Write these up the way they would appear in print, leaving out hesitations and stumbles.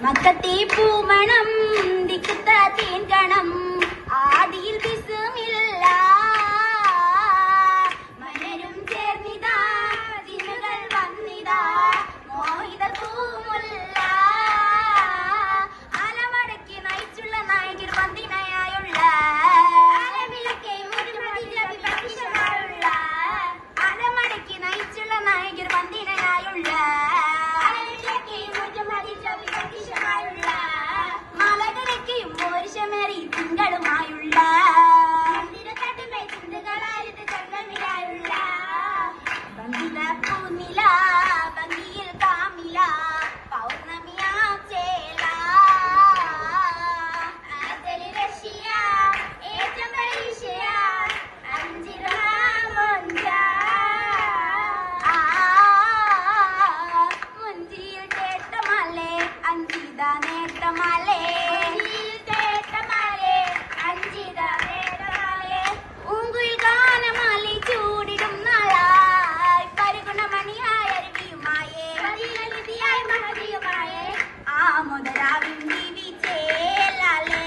മക്കത്തെ പൂമണം ദിക്കത്ത തേൻകണം ആദിയിൽ വിസുമില്ല മനരും ചേർന്നിതാ ദിനുകൾ വന്നിതാ മോഹിത പൂമുല്ല അലമടക്കി നയിച്ചുള്ള നായകർ വന്ദിനയായുള്ള അലമടക്കി നയിച്ചുള്ള നായകർ വന്ദിനയായുള്ള മലകരയ്ക്കും മോരിശമേറി തിങ്കളുമായുള്ള ബന്ധിത പൂനില ഭംഗിയിൽ കാമില പൗർണമിയാ ചേല റഷ്യ ഏറ്റവും പരീക്ഷയ മുഞ്ചിയിൽ കേട്ടമല്ലേ അഞ്ചിത നേട്ടമല്ലേ ൂങ്കുയിൽ ഗാനമാലി ചൂടിടും നാളായി പരിഗുണമണിയായ അരുവിയുമായേ ആമോദരാവിൻ ദിവി ചേലാലേ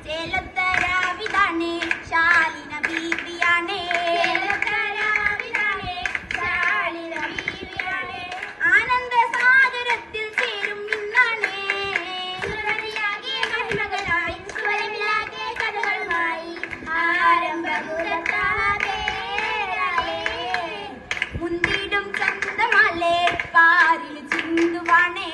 ചേലത്തരാവിതാണേ ശാലിന ബീവിയാണേ ആനന്ദ സാഗരത്തിൽ ചേരും ഇന്നാണേ മുന്തിടും ചന്തമാലേ പാരിൽ ചിന്തുവാണേ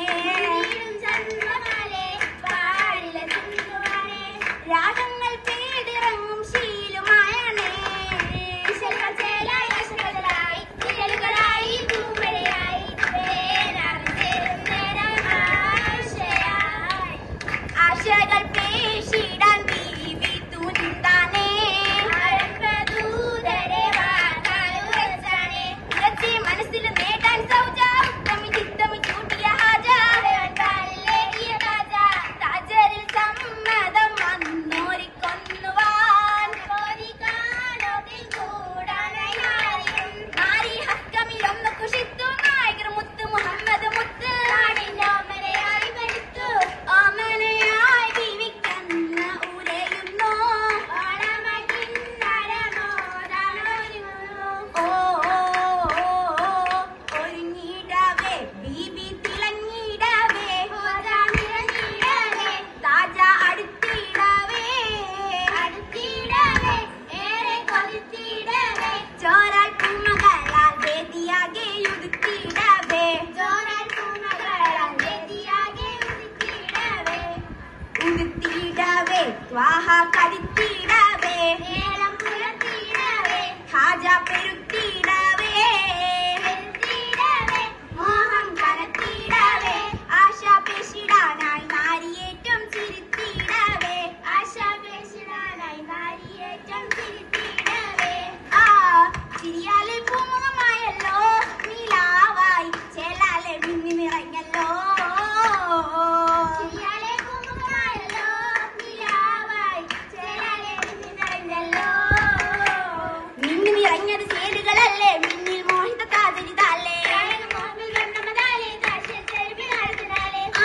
രാഗങ്ങൾ പേടിറങ്ങും ശീലുമായാണേ ആശകൾ പേശിടാൻ ബീവി തുനിന്താനേ മനസ്സിൽ നേടാൻ സൗജ ചിത്തമി ചൂട്ടിയ ഹാജ താജരിൽ സമ്മതം വന്നോരിക്കൊന്നുവാൻ നാരി ഹക്കമിലൊന്ന് കുഷിത്തു നായകർ മുത്ത് മുഹമ്മദ് മുത്ത് ഓമനയായി ജീവിക്കുന്ന ഉലയുന്നു ഒരുങ്ങിടവേ ബീബി തിളങ്ങിടവേ താജ അടുത്തിടവേ ചോരാൽ പൂമകളാൽ വേദിയാകെ ഉടുത്തിടവേ ഉടുത്തിടവേ ത്വാഹ കരുത്തിടവേ ഹാജ പെരുത്തിടവേ മോഹം കനത്തിടവേ ആശ പേശിടാനായി നാരിയേറ്റം ചിരിത്തിടവേ ചിരിയാലെ പൂമുഖമായല്ലോ നീലാവായി ചേലാലെ മിന്നി നിറഞ്ഞല്ലോ മിന്നി നിറഞ്ഞത് ചേലുകളല്ലേ മിന്നിൽ മോഹിത താജരിതാലേ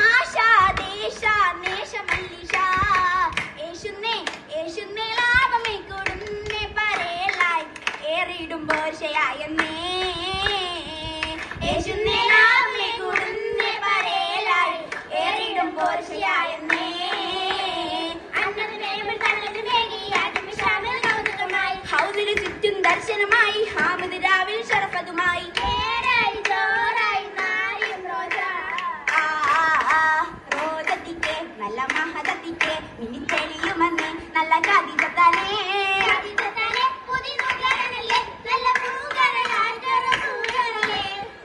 ആശ ദേശ നേശ മല്ലിഷ യേശുന്നേ ലാഭമേ കൊടുന്നേ പരേലായി ഏറിയിടുമ്പോൾ ശയായെന്നേ യേശുന്നേ ലാഭമേ കൊടുന്നേ പരേലായി ഏറിയിടുമ്പോൾ ശയായെന്നേ ഹൗദിന് ചുറ്റും ദർശനമായി ഹാമിദ് രാവിൽ ഷറഫതുമായി റോജത്തിക്ക് നല്ല മഹദത്തിക്ക് മിനി തെളിയുമെന്ന് നല്ല കാതികത്താലേ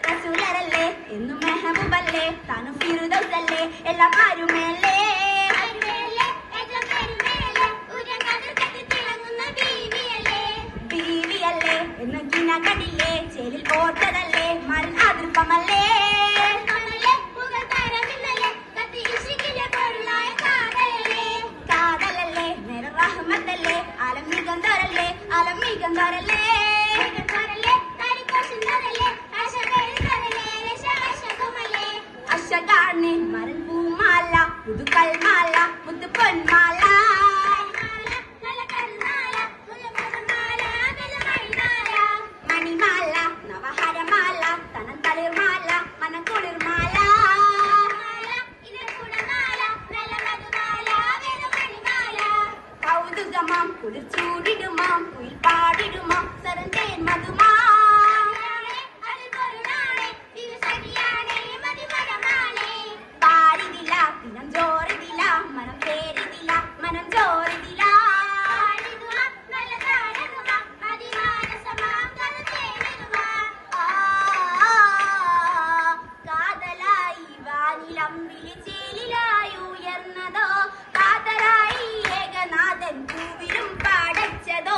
റസൂലരല്ലേ എന്നും മെഹബൂബല്ലേ താനും ഫിറുദൗസല്ലേ എല്ലാം ആരുമേലേ ബീവിയല്ലേ എന്ന് കിന കണ്ടില്ലേ ചേലിൽ ഓർത്തതല്ലേ മരൻ അതിർപ്പമല്ലേ കാതലല്ലേ നേരെ റഹ്മത്തല്ലേ ആലം മികന്തോരല്ലേ അശകാണ് മരൻ പൂമ പുതുക്കൽമാല മുത്തു പൊന്മാല